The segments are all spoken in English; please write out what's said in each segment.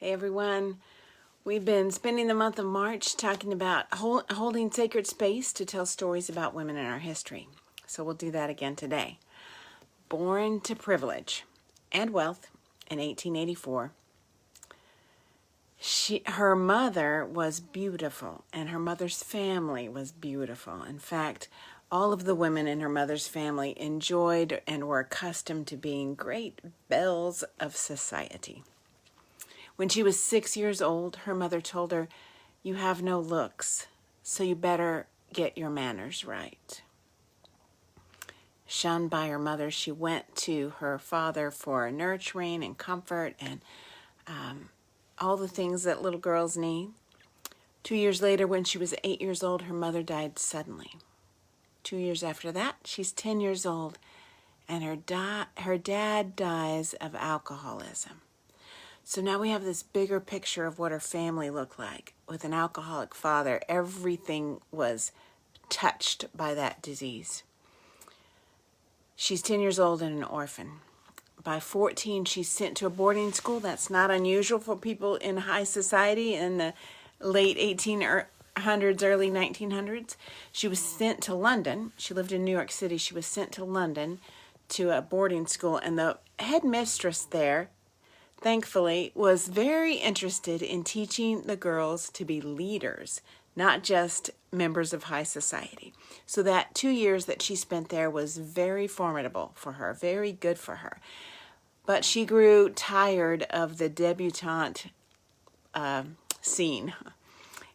Hey everyone, we've been spending the month of March talking about holding sacred space to tell stories about women in our history. So we'll do that again today. Born to privilege and wealth in 1884, her mother was beautiful and her mother's family was beautiful. In fact, all of the women in her mother's family enjoyed and were accustomed to being great belles of society. When she was 6 years old, her mother told her, "You have no looks, so you better get your manners right." Shunned by her mother, she went to her father for nurturing and comfort and all the things that little girls need. 2 years later, when she was 8 years old, her mother died suddenly. 2 years after that, she's 10 years old, and her dad dies of alcoholism. So now we have this bigger picture of what her family looked like. With an alcoholic father, everything was touched by that disease. She's 10 years old and an orphan. By 14, she's sent to a boarding school. That's not unusual for people in high society in the late 1800s, early 1900s. She was sent to London. She lived in New York City. She was sent to London to a boarding school, and the headmistress there, thankfully, was very interested in teaching the girls to be leaders, not just members of high society. So that 2 years that she spent there was very formidable for her, very good for her. But she grew tired of the debutante scene.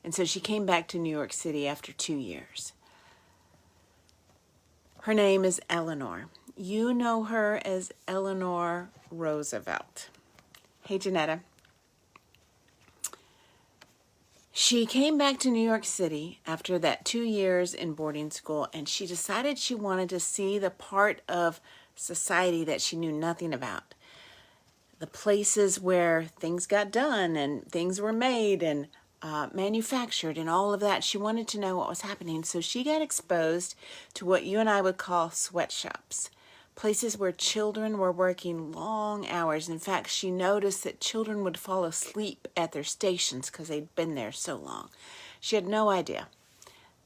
And so she came back to New York City after 2 years. Her name is Eleanor. You know her as Eleanor Roosevelt. Hey, Janetta. She came back to New York City after that 2 years in boarding school, and she decided she wanted to see the part of society that she knew nothing about. The places where things got done and things were made and manufactured and all of that. She wanted to know what was happening, so she got exposed to what you and I would call sweatshops. Places where children were working long hours. In fact, she noticed that children would fall asleep at their stations because they'd been there so long. She had no idea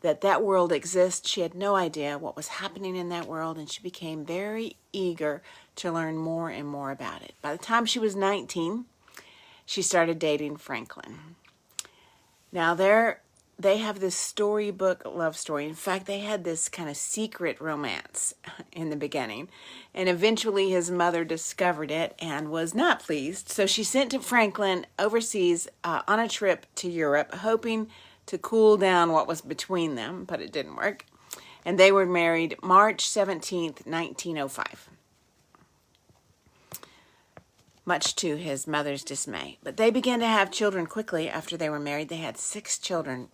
that that world exists. She had no idea what was happening in that world, and she became very eager to learn more and more about it. By the time she was 19, she started dating Franklin. Now, they have this storybook love story. In fact, they had this kind of secret romance in the beginning. And eventually his mother discovered it and was not pleased. So she sent to Franklin overseas on a trip to Europe, hoping to cool down what was between them, but it didn't work. And they were married March 17th, 1905. Much to his mother's dismay. But they began to have children quickly after they were married. They had 6 children.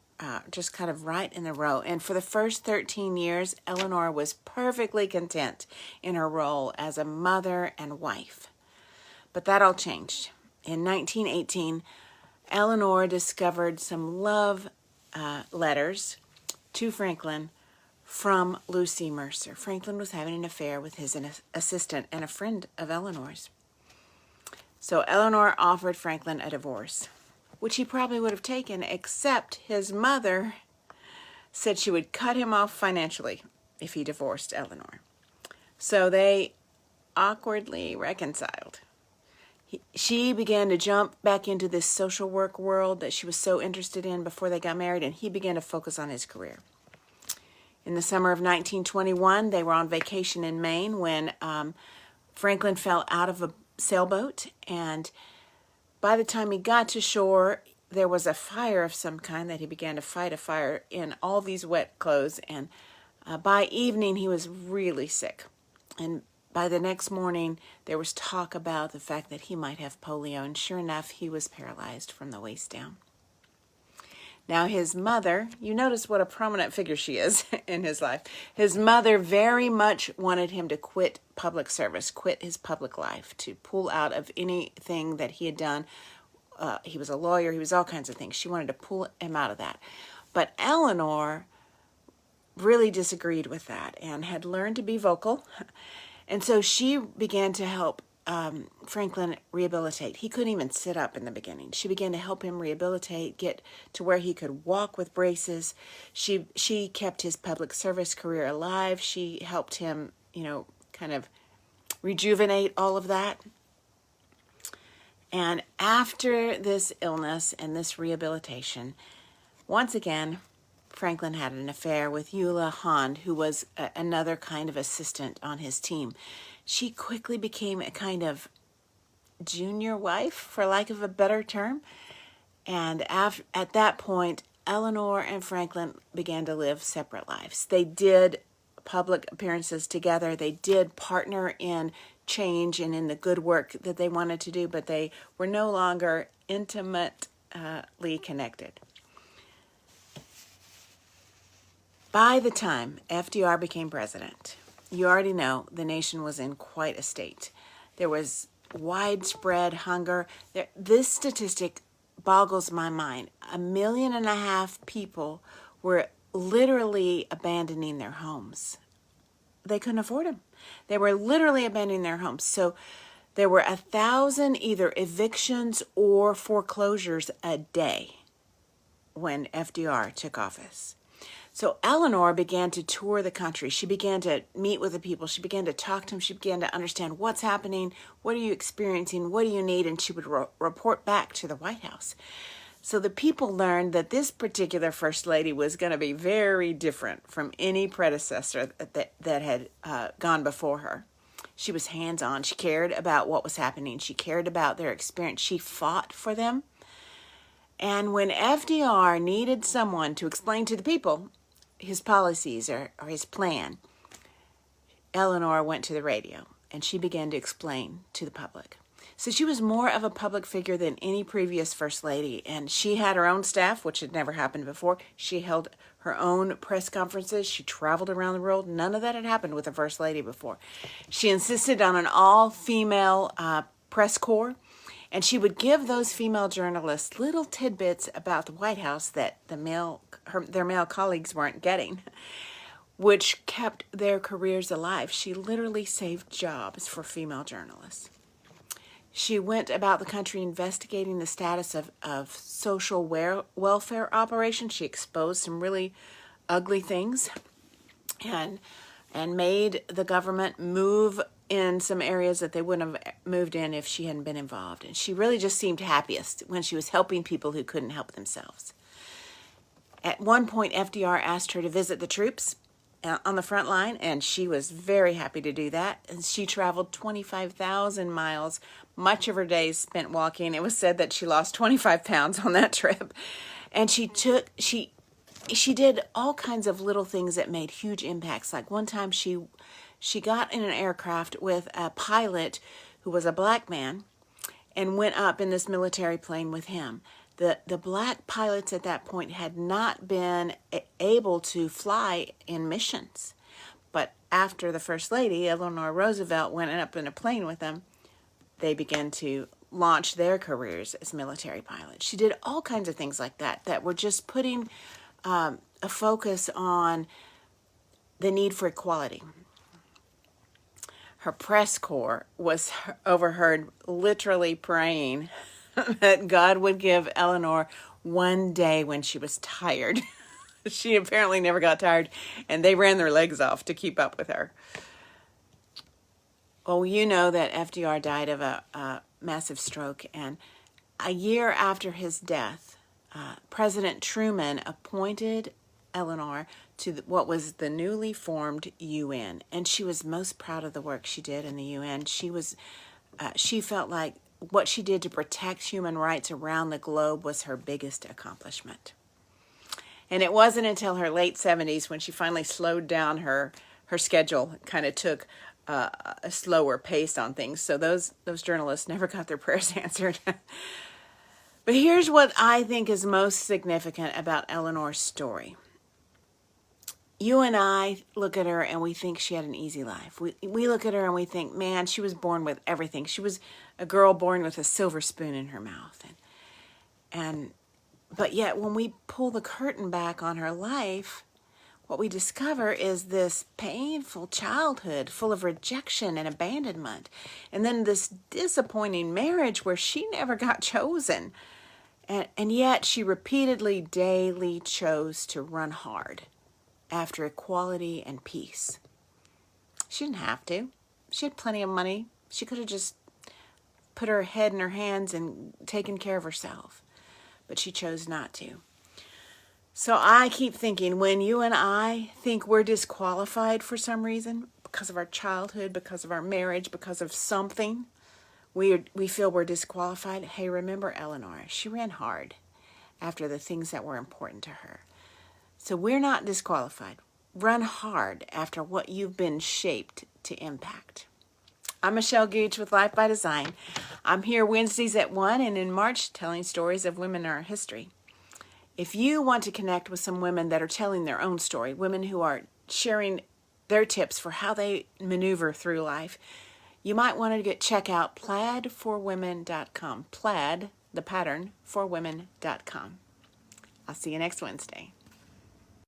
Just kind of right in a row. And for the first 13 years, Eleanor was perfectly content in her role as a mother and wife. But that all changed. In 1918, Eleanor discovered some love letters to Franklin from Lucy Mercer. Franklin was having an affair with his assistant and a friend of Eleanor's. So Eleanor offered Franklin a divorce, which he probably would have taken, except his mother said she would cut him off financially if he divorced Eleanor. So they awkwardly reconciled. She began to jump back into this social work world that she was so interested in before they got married, and he began to focus on his career. In the summer of 1921, they were on vacation in Maine when Franklin fell out of a sailboat, and by the time he got to shore, there was a fire of some kind that he began to fight a fire in all these wet clothes. And by evening, he was really sick. And by the next morning, there was talk about the fact that he might have polio. And sure enough, he was paralyzed from the waist down. Now, his mother, you notice what a prominent figure she is in his life. His mother very much wanted him to quit public service, quit his public life, to pull out of anything that he had done. He was a lawyer. He was all kinds of things. She wanted to pull him out of that. But Eleanor really disagreed with that and had learned to be vocal. And so she began to help Franklin rehabilitate. He couldn't even sit up in the beginning. She began to help him rehabilitate, get to where he could walk with braces. She kept his public service career alive. She helped him, kind of rejuvenate all of that. And after this illness and this rehabilitation, once again, Franklin had an affair with Eula Hond, who was another kind of assistant on his team. She quickly became a kind of junior wife, for lack of a better term. And at that point, Eleanor and Franklin began to live separate lives. They did public appearances together. They did partner in change and in the good work that they wanted to do, but they were no longer intimately connected. By the time FDR became president, you already know the nation was in quite a state. There was widespread hunger. This statistic boggles my mind. 1.5 million people were literally abandoning their homes. They couldn't afford them. They were literally abandoning their homes. So there were 1,000 either evictions or foreclosures a day when FDR took office. So Eleanor began to tour the country. She began to meet with the people. She began to talk to them. She began to understand what's happening, what are you experiencing, what do you need, and she would report back to the White House. So the people learned that this particular First Lady was going to be very different from any predecessor that had gone before her. She was hands-on. She cared about what was happening. She cared about their experience. She fought for them. And when FDR needed someone to explain to the people his policies or his plan, Eleanor went to the radio and she began to explain to the public. So she was more of a public figure than any previous First Lady, and she had her own staff, which had never happened before. She held her own press conferences. She traveled around the world. None of that had happened with a First Lady before. She insisted on an all-female press corps, and she would give those female journalists little tidbits about the White House that their male colleagues weren't getting, which kept their careers alive. She literally saved jobs for female journalists. She went about the country investigating the status of social welfare operations. She exposed some really ugly things and made the government move in some areas that they wouldn't have moved in if she hadn't been involved. And she really just seemed happiest when she was helping people who couldn't help themselves. At one point, FDR asked her to visit the troops on the front line, and she was very happy to do that. And she traveled 25,000 miles, much of her days spent walking. It was said that she lost 25 pounds on that trip. And she did all kinds of little things that made huge impacts. Like one time she got in an aircraft with a pilot who was a black man and went up in this military plane with him. The black pilots at that point had not been able to fly in missions. But after the First Lady, Eleanor Roosevelt, went up in a plane with them, they began to launch their careers as military pilots. She did all kinds of things like that were just putting a focus on the need for equality. Her press corps was overheard literally praying that God would give Eleanor one day when she was tired. She apparently never got tired, and they ran their legs off to keep up with her. Well, you know that FDR died of a massive stroke, and a year after his death, President Truman appointed Eleanor to what was the newly formed UN, and she was most proud of the work she did in the UN. She felt like what she did to protect human rights around the globe was her biggest accomplishment. And it wasn't until her late 70s when she finally slowed down her schedule, kind of took a slower pace on things. So those journalists never got their prayers answered. But here's what I think is most significant about Eleanor's story. You and I look at her and we think she had an easy life. We look at her and we think, man, she was born with everything. She was a girl born with a silver spoon in her mouth. But yet when we pull the curtain back on her life, what we discover is this painful childhood full of rejection and abandonment. And then this disappointing marriage where she never got chosen. And yet she repeatedly, daily chose to run hard after equality and peace. She didn't have to. She had plenty of money. She could have just put her head in her hands and taken care of herself. But she chose not to. So I keep thinking, when you and I think we're disqualified for some reason, because of our childhood, because of our marriage, because of something, we feel we're disqualified. Hey, remember Eleanor. She ran hard after the things that were important to her. So we're not disqualified. Run hard after what you've been shaped to impact. I'm Michelle Gooch with Life by Design. I'm here Wednesdays at 1 and in March telling stories of women in our history. If you want to connect with some women that are telling their own story, women who are sharing their tips for how they maneuver through life, you might want to check out plaidforwomen.com. Plaid, the pattern, forwomen.com. I'll see you next Wednesday.